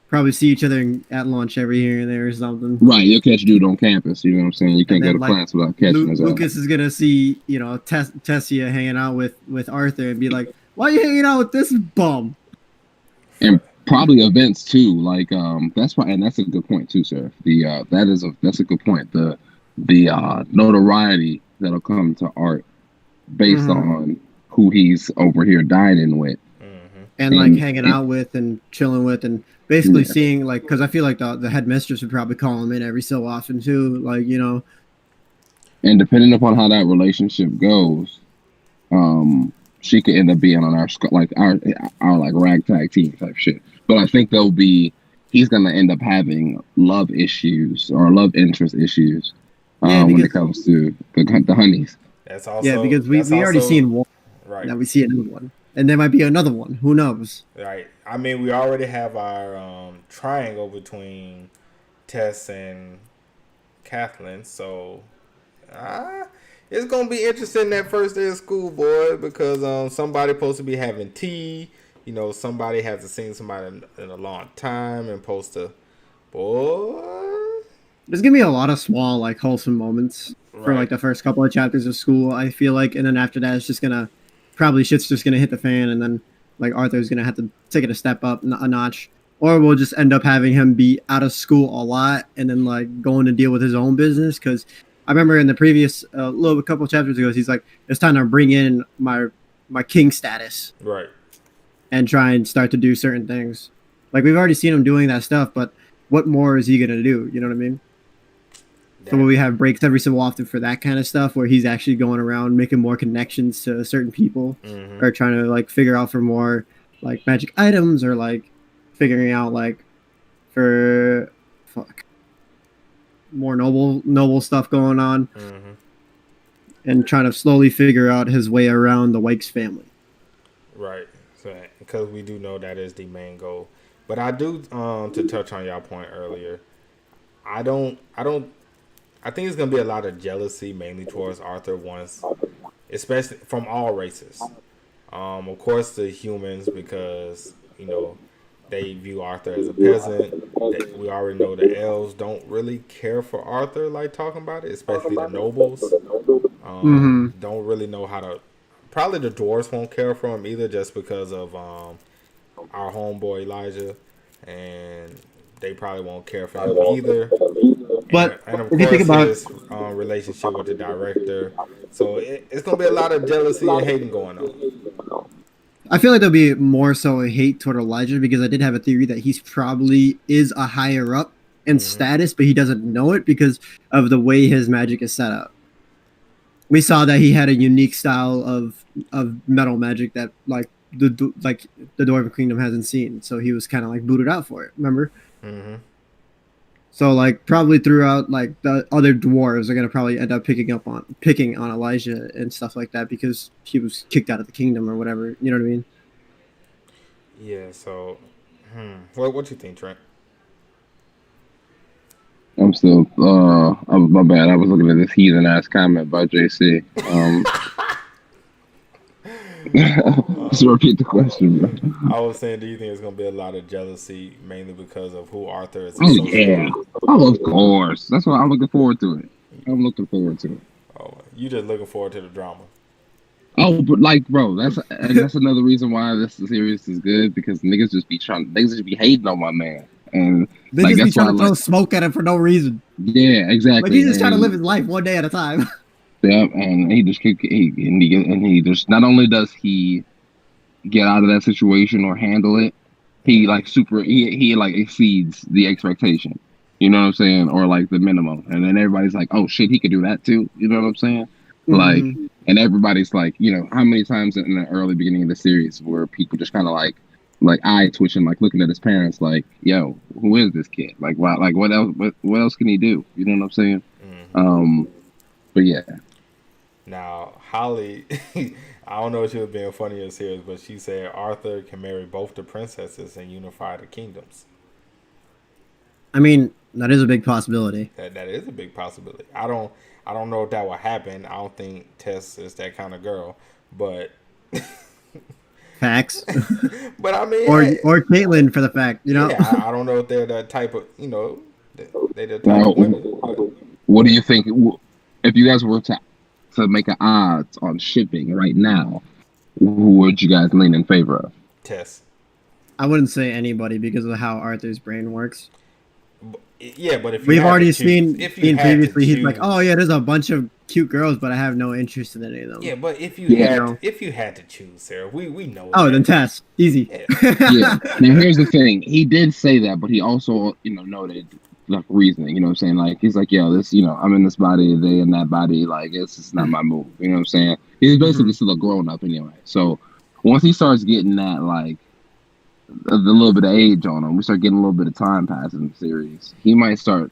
Probably see each other at lunch every here and there or something. Right, you'll catch dude on campus. You know what I'm saying? You can't go to class without catching his Lucas is gonna see, Tessia hanging out with Arthur and be like, "Why are you hanging out with this bum?" And probably events too. Like that's a good point too, sir. That's a good point. The notoriety that'll come to Art based on who he's over here dining with. And like hanging out with and chilling with, and basically seeing, like, because I feel like the headmistress would probably call him in every so often too, like, And depending upon how that relationship goes, she could end up being on our like ragtag team type shit. But I think he's gonna end up having love issues or love interest issues when it comes to the honeys. That's also because we already seen one, right? Now we see another one. And there might be another one. Who knows? Right. I mean, we already have our triangle between Tess and Kathleen. So it's going to be interesting that first day of school, boy, because somebody supposed to be having tea. Somebody hasn't seen somebody in a long time and supposed to, boy. There's going to be a lot of small, like, wholesome moments for, like, the first couple of chapters of school, I feel like. And then after that, it's just going to... probably shit's just gonna hit the fan, and then like Arthur's gonna have to take it a step up a notch. or we'll just end up having him be out of school a lot and then like going to deal with his own business. Because I remember in the previous little couple chapters ago, he's like, "It's time to bring in my king status Right. and try and start to do certain things." Like we've already seen him doing that stuff, but what more is he gonna do? You know what I mean? So will we have breaks every so often for that kind of stuff where he's actually going around making more connections to certain people, or trying to like figure out for more like magic items, or like figuring out like for more noble stuff going on, and trying to slowly figure out his way around the Wykes family. Right. So because we do know that is the main goal. But I do to touch on y'all point earlier, I think it's gonna be a lot of jealousy, mainly towards Arthur once, especially from all races. Of course, the humans, because they view Arthur as a peasant. We already know the elves don't really care for Arthur, like talking about it, especially the nobles. Don't really know how to. Probably the dwarves won't care for him either, just because of our homeboy Elijah, and they probably won't care for him either. But and of if you course, think about his relationship with the director. So it's going to be a lot of jealousy and hating going on. I feel like there'll be more so a hate toward Elijah, because I did have a theory that he's probably is a higher up in status, but he doesn't know it because of the way his magic is set up. We saw that he had a unique style of metal magic that like the Dwarven Kingdom hasn't seen, so he was kind of like booted out for it. Remember? So like probably throughout, like the other dwarves are gonna probably end up picking on Elijah and stuff like that because he was kicked out of the kingdom or whatever. You know what I mean? Yeah. So, what you think, Trent? I'm still. My bad. I was looking at this heathen ass comment by JC. Just repeat the question, bro. I was saying, do you think it's going to be a lot of jealousy, mainly because of who Arthur is? Oh yeah. Oh, of course. That's why I'm looking forward to it. I'm looking forward to it. Oh, you just looking forward to the drama? Oh, but like, bro, that's another reason why this series is good, because niggas just be hating on my man, and they like, just be that's why trying to throw smoke at him for no reason. Yeah, exactly. Like he's just trying to live his life one day at a time. Yeah, and he just he just not only does he get out of that situation or handle it, he like he like exceeds the expectation. You know what I'm saying? Or like the minimum. And then everybody's like, oh shit, he could do that too. You know what I'm saying? Like, and everybody's like, how many times in the early beginning of the series where people just kind of like eye twitching, like looking at his parents, like, yo, who is this kid? Like, wow, like what else can he do? You know what I'm saying? But yeah. Now, Holly, I don't know if she was being funny in series, but she said Arthur can marry both the princesses and unify the kingdoms. I mean, that is a big possibility. That is a big possibility. I don't know if that will happen. I don't think Tess is that kind of girl, but facts. But I mean, or Caitlyn for the fact, Yeah, I don't know if they're that type of, they're the type of women. What do you think if you guys were to make an odds on shipping right now? Who would you guys lean in favor of? Tess. I wouldn't say anybody because of how Arthur's brain works. Yeah, but if we've already seen previously, he's like, oh yeah, there's a bunch of cute girls, but I have no interest in any of them. Yeah, but if you had to choose, Sarah, we know. Oh, then Tess, easy. Yeah. Now here's the thing: he did say that, but he also, noted like reasoning. You know what I'm saying? Like he's like, yo, this, I'm in this body, they in that body. Like it's just not my move. You know what I'm saying? He's basically still a grown up anyway. So once he starts getting that like a little bit of age on him, we start getting a little bit of time passing in the series, he might start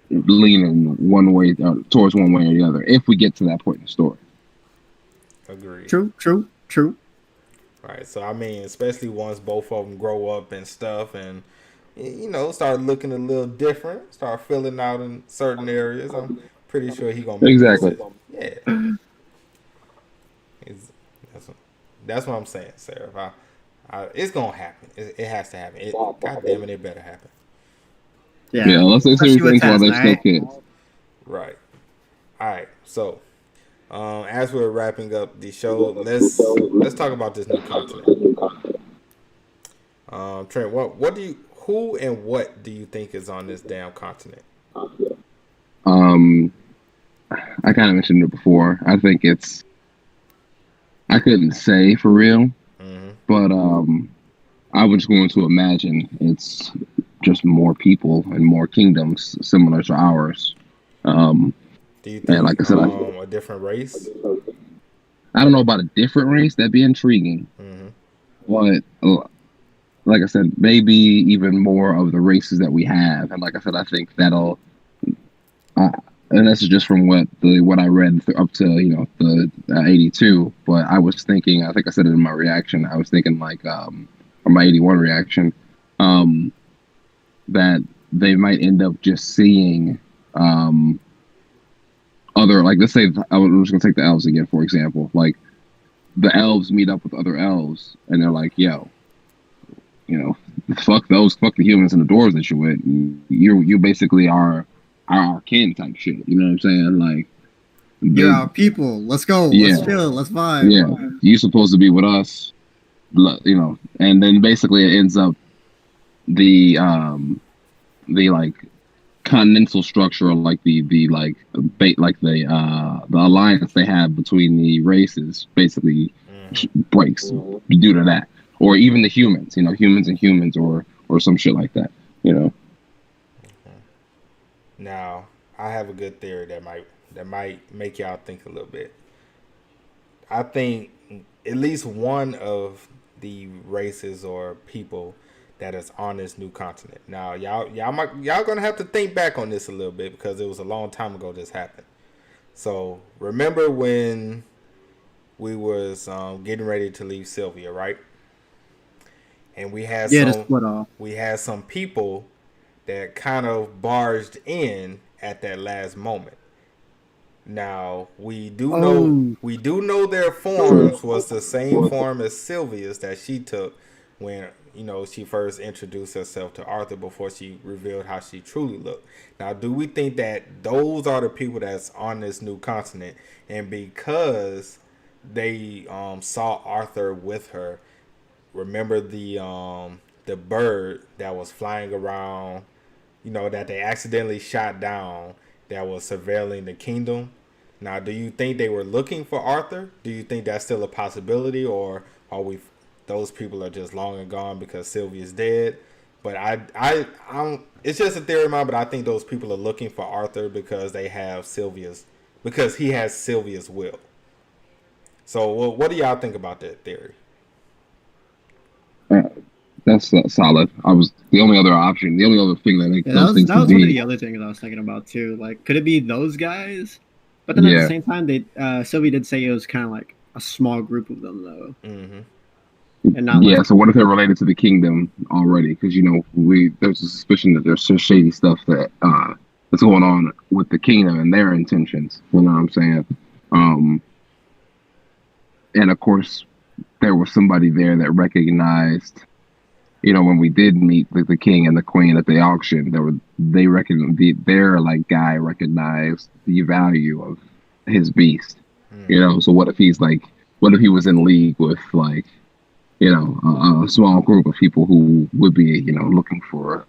leaning one way towards one way or the other if we get to that point in the story. Agreed. True. Right. So I mean, especially once both of them grow up and stuff, and start looking a little different, start filling out in certain areas, I'm pretty sure he's gonna make exactly. Yeah. That's what I'm saying, Seraph. It's gonna happen. It has to happen. God damn it, it better happen. Yeah, unless they say things while they're still kids. Right. All right. So, as we're wrapping up the show, let's talk about this new continent. Trent, who and what do you think is on this damn continent? I kind of mentioned it before. I think I couldn't say for real, but I was going to imagine it's just more people and more kingdoms similar to ours. Do you think, and like I said, a different race? I don't know about a different race. That'd be intriguing. But like I said, maybe even more of the races that we have. And like I said, I think that'll. And this is just from what I read up to the 82. But I was thinking, I think I said it in my reaction. I was thinking like or my 81 reaction, that they might end up just seeing other, like, let's say I'm just gonna take the elves again for example. Like the elves meet up with other elves and they're like, yo, fuck the humans and the dwarves that you're with. You basically are our kin type shit. You know what I'm saying? Like, you're our people. Let's go. Yeah. Let's chill. Let's vibe. Yeah, you're supposed to be with us. And then basically it ends up the like continental structure, or like the alliance they have between the races basically breaks due to that, or even the humans, humans and humans, or some shit like that. Now, I have a good theory that might make y'all think a little bit. I think at least one of the races or people that is on this new continent. Now, y'all gonna have to think back on this a little bit because it was a long time ago this happened. So remember when we was getting ready to leave Sylvia, right? And we had some people that kind of barged in at that last moment. Now we do know their forms was the same form as Sylvia's that she took when she first introduced herself to Arthur before she revealed how she truly looked. Now, do we think that those are the people that's on this new continent, and because they saw Arthur with her, remember the bird that was flying around, that they accidentally shot down, that was surveilling the kingdom? Now, do you think they were looking for Arthur? Do you think that's still a possibility, or are those people are just long and gone because Sylvia's dead? But I don't, it's just a theory of mine, but I think those people are looking for Arthur because he has Sylvia's will. So what do y'all think about that theory? That's solid. The only other thing that that was one of the other things I was thinking about too. Like, could it be those guys? But then at the same time, Sylvia did say it was kind of like a small group of them, though. And not so what if they're related to the kingdom already? Because there's a suspicion that there's some shady stuff that's going on with the kingdom and their intentions. You know what I'm saying? And of course, there was somebody there that recognized, when we did meet the king and the queen at the auction, their guy recognized the value of his beast. So what if he was in league with a small group of people who would be looking for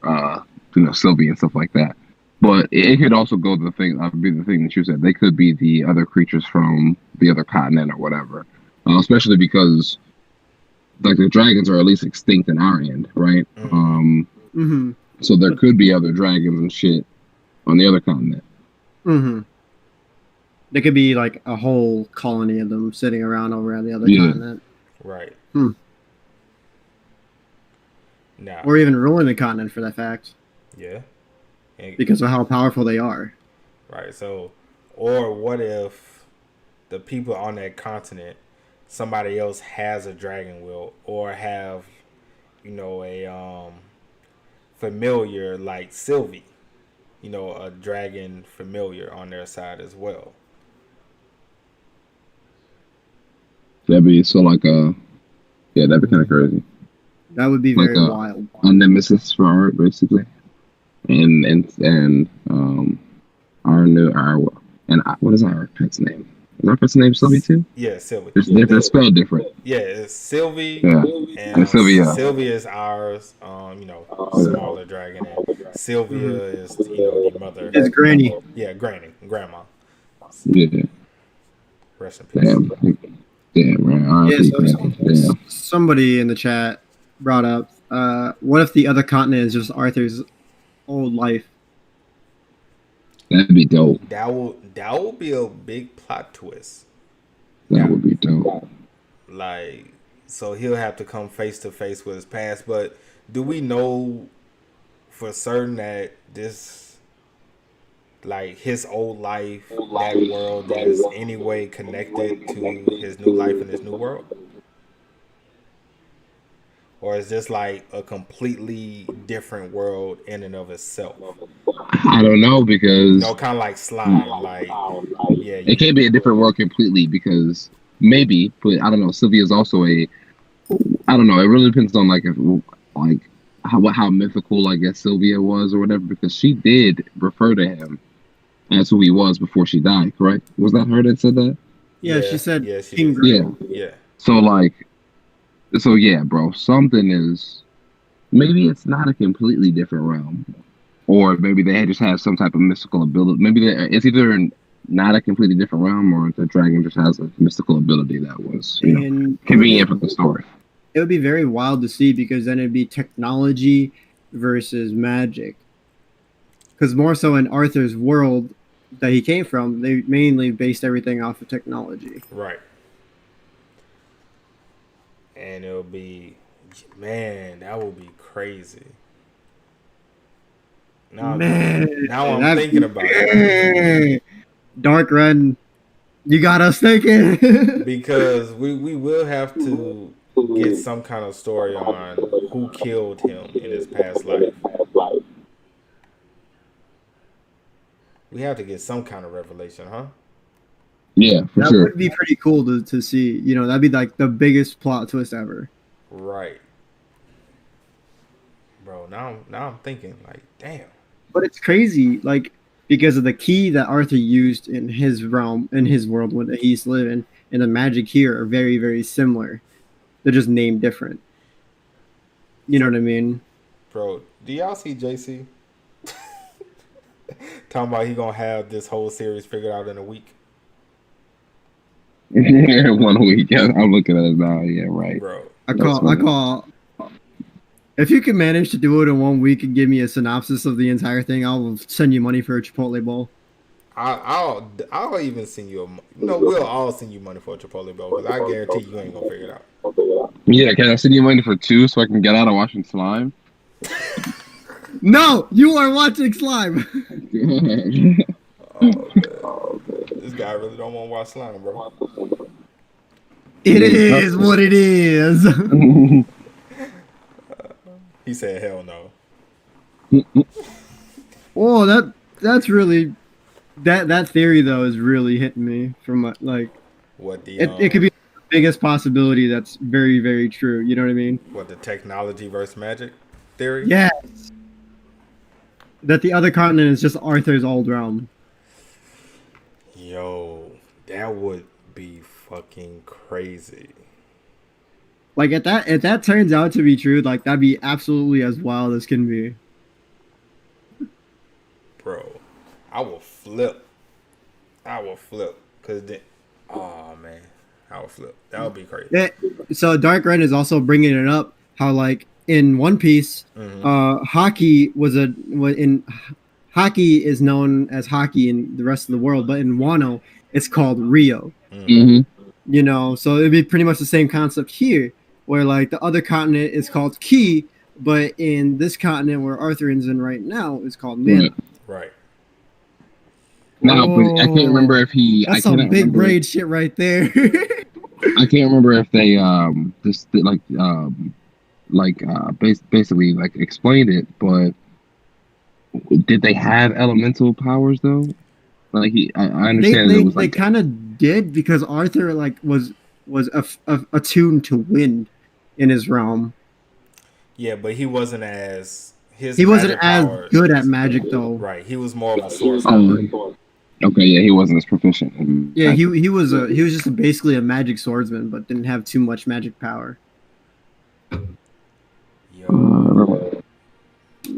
Sylvia and stuff like that. But it could also go to the thing that you said. They could be the other creatures from the other continent or whatever. Especially because the dragons are at least extinct in our end, right? So there could be other dragons and shit on the other continent. There could be like a whole colony of them sitting around over on the other continent. Right. No. Or even ruling the continent for that fact. Yeah. Because of how powerful they are. Right. So, or what if the people on that continent, somebody else has a dragon will, or have, a familiar like Sylvie, a dragon familiar on their side as well. That'd be that'd be kind of crazy. That would be very wild. A nemesis for Art, basically, and what is our pet's name? Reference name Sylvie too? Yeah, Sylvie. It's different. It's spelled different. Yeah, it's Sylvie. Yeah. And Sylvia. Sylvia is ours. Smaller dragon. And Sylvia is the mother. It's Granny. Yeah, Granny, Grandma. Yeah. Rest in peace. Damn, man. Yeah, so somebody in the chat brought up, what if the other continent is just Arthur's old life? That'd be dope. That would be a big plot twist. That would be dope. Like, so he'll have to come face to face with his past. But do we know for certain that this, like, his old life, that world, is any way connected to his new life in his new world? Or is this like a completely different world in and of itself? I don't know, because kind of like Slime, like it can't be a different world completely, because maybe, but I don't know. Sylvia's also I don't know. It really depends on how mythical, I guess, Sylvia was or whatever, because she did refer to him as who he was before she died. Correct? Was that her that said that? Yeah, she said King Grail. Yeah. So yeah, bro. Something is, maybe it's not a completely different realm, or maybe they just have some type of mystical ability. Maybe it's either not a completely different realm, or the dragon just has a mystical ability that was convenient for the story. It would be very wild to see, because then it'd be technology versus magic. Because more so in Arthur's world that he came from, they mainly based everything off of technology. Right. And it'll be, man, that would be crazy. Now I'm thinking about it. Dark Ren, you got us thinking. Because we will have to get some kind of story on who killed him in his past life. We have to get some kind of revelation, huh? Yeah, for that sure. Would be pretty cool to see. That'd be like the biggest plot twist ever. Right. Bro, now I'm thinking, like, damn. But it's crazy, like, because of the key that Arthur used in his realm, in his world when he's living, and the magic here are very, very similar. They're just named different. You know what I mean? Bro, do y'all see JC? Talking about he gonna have this whole series figured out in a week. 1 week. Yeah, I'm looking at it now. Yeah, right. Bro, I call. If you can manage to do it in 1 week and give me a synopsis of the entire thing, I'll send you money for a Chipotle bowl. I'll even send you we'll all send you money for a Chipotle bowl, because I guarantee you ain't gonna figure it out. Yeah, can I send you money for 2 so I can get out of watching Slime? No, you are watching Slime. Oh, man. This guy really don't want to watch Slime, bro. It is what it is. He said, "Hell no." Oh, that's really that theory though is really hitting me from like what the it could be the biggest possibility that's very, very true. You know what I mean? What, the technology versus magic theory? Yes. That the other continent is just Arthur's old realm. Yo, that would be fucking crazy. Like if that turns out to be true, like that'd be absolutely as wild as can be. Bro, I will flip. Cause then, oh man, I will flip. That would be crazy. So Dark Ren is also bringing it up how like in One Piece, hockey hockey is known as hockey in the rest of the world, but in Wano it's called Rio. Mm-hmm. So it'd be pretty much the same concept here, where like the other continent is called Ki, but in this continent where Arthur's in right now is called Mana. Right. Now, but I can't remember if he. That's some big braid shit right there. I can't remember if they basically like explained it, but did they have elemental powers though? Like I understand it was like they kind of did, because Arthur like was attuned to wind in his realm. Yeah, but he wasn't as good at magic though. Right, he was more of a sorcerer. Okay, yeah, he wasn't as proficient. In Yeah, magic. he was just basically a magic swordsman, but didn't have too much magic power. Yo,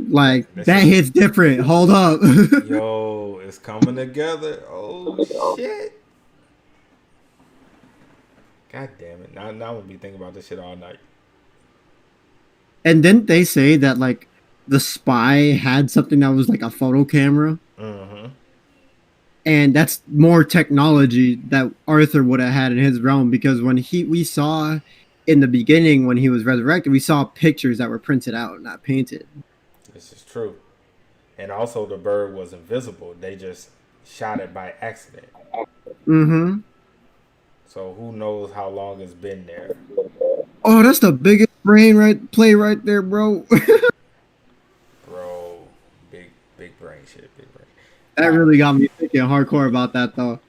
Like this that is hits different. Hold up. yo, it's coming together. Oh shit! God damn it! Now I'm gonna be thinking about this shit all night. And didn't they say that like the spy had something that was like a photo camera? Mm-hmm. And that's more technology that Arthur would have had in his realm because when we saw in the beginning when he was resurrected, we saw pictures that were printed out, not painted. This is true. And also, the bird was invisible. They just shot it by accident. Mm-hmm. So who knows how long it's been there, Oh, that's the biggest play right there, bro. bro? Big brain shit. Big brain. That All right, really got me thinking hardcore about that though.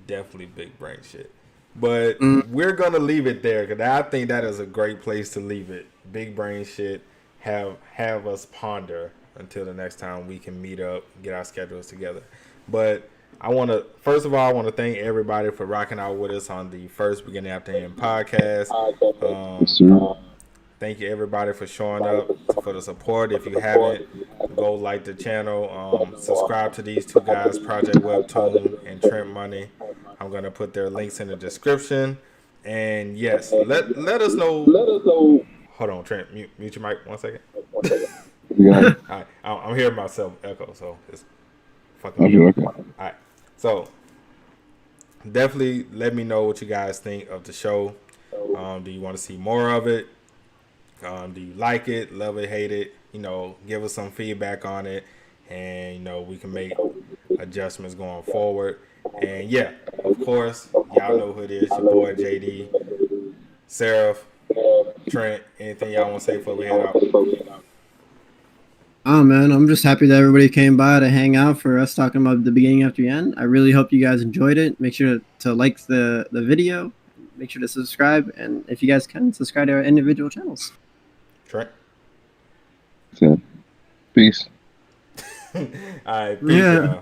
definitely big brain shit. But Mm. we're gonna leave it there because I think that is a great place to leave it. Big brain shit. Have us ponder until the next time we can meet up, get our schedules together. But first of all, I want to thank everybody for rocking out with us on the first Beginning After End podcast. Yes, Um, sir. Thank you everybody for showing up for the support. If you haven't, go like the channel. Subscribe to these two guys, Project Webtoon and Trent Money. I'm gonna put their links in the description. And yes, let us know. Hold on, Trent. Mute your mic 1 second. Yeah. I'm hearing myself echo, so it's fucking Okay. me up. Okay. All right, so definitely let me know what you guys think of the show. Do you want to see more of it? Do you like it, love it, hate it? Give us some feedback on it, and we can make adjustments going forward. And yeah, of course, y'all know who it is. Your boy JD, Seraph, Trent. Anything y'all want to say before we head out? Oh man, I'm just happy that everybody came by to hang out for us talking about the beginning after the end. I really hope you guys enjoyed it. Make sure to like the video, make sure to subscribe, and if you guys can, subscribe to our individual channels. Trent. So, peace. All right, peace, Yeah. y'all.